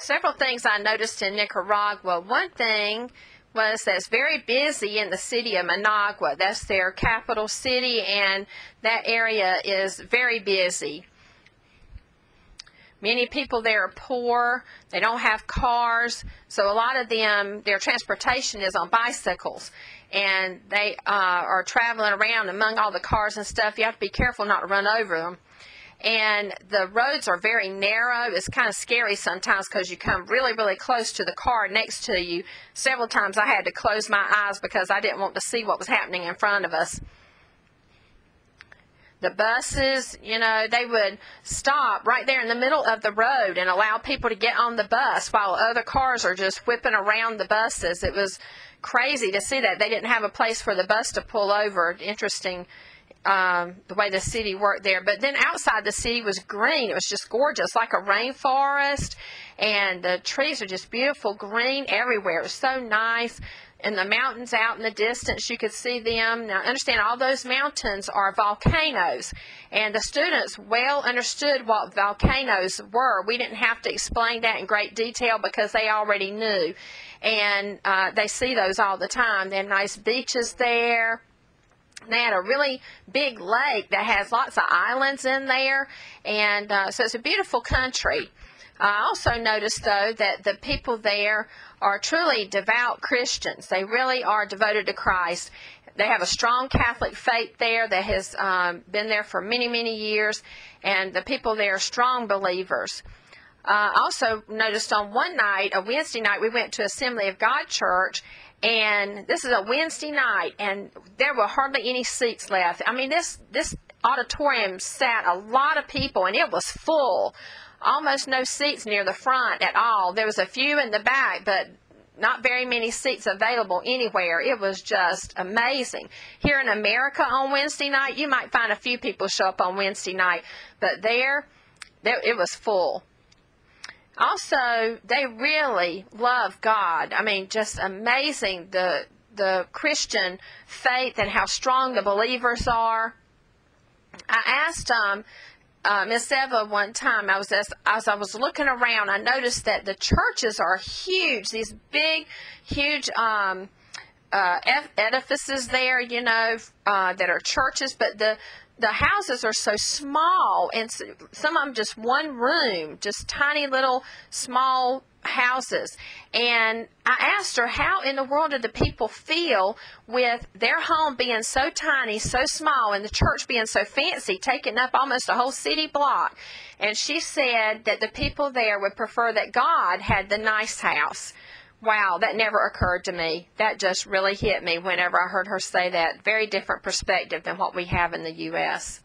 several things I noticed in Nicaragua. One thing was that it's very busy in the city of Managua. That's their capital city, and that area is very busy. Many people there are poor. They don't have cars, so a lot of them, their transportation is on bicycles, and they are traveling around among all the cars and stuff. You have to be careful not to run over them. And the roads are very narrow. It's kind of scary sometimes because you come really, really close to the car next to you. Several times I had to close my eyes because I didn't want to see what was happening in front of us. The buses, you know, they would stop right there in the middle of the road and allow people to get on the bus while other cars are just whipping around the buses. It was crazy to see that. They didn't have a place for the bus to pull over. Interesting. The way the city worked there. But then outside the city was green. It was just gorgeous, like a rainforest, and the trees are just beautiful green everywhere. It was so nice. And the mountains out in the distance, you could see them. Now understand, all those mountains are volcanoes, and the students well understood what volcanoes were. We didn't have to explain that in great detail because they already knew, and they see those all the time. They have nice beaches there. They had a really big lake that has lots of islands in there, and so it's a beautiful country. I also noticed, though, that the people there are truly devout Christians. They really are devoted to Christ. They have a strong Catholic faith there that has been there for many, many years, and the people there are strong believers. I also noticed on one night, a Wednesday night, we went to Assembly of God Church, and this is a Wednesday night, and there were hardly any seats left. I mean, this auditorium sat a lot of people, and it was full. Almost no seats near the front at all. There was a few in the back, but not very many seats available anywhere. It was just amazing. Here in America on Wednesday night, you might find a few people show up on Wednesday night, but there it was full. Also, they really love God. I mean, just amazing, the Christian faith and how strong the believers are. I asked Miss Eva one time, as I was looking around, I noticed that the churches are huge, these big, huge edifices there, you know, that are churches, but the houses are so small, and some of them just one room, just tiny little small houses. And I asked her, how in the world do the people feel with their home being so tiny, so small, and the church being so fancy, taking up almost a whole city block? And she said that the people there would prefer that God had the nice house. Wow, that never occurred to me. That just really hit me whenever I heard her say that. Very different perspective than what we have in the U.S.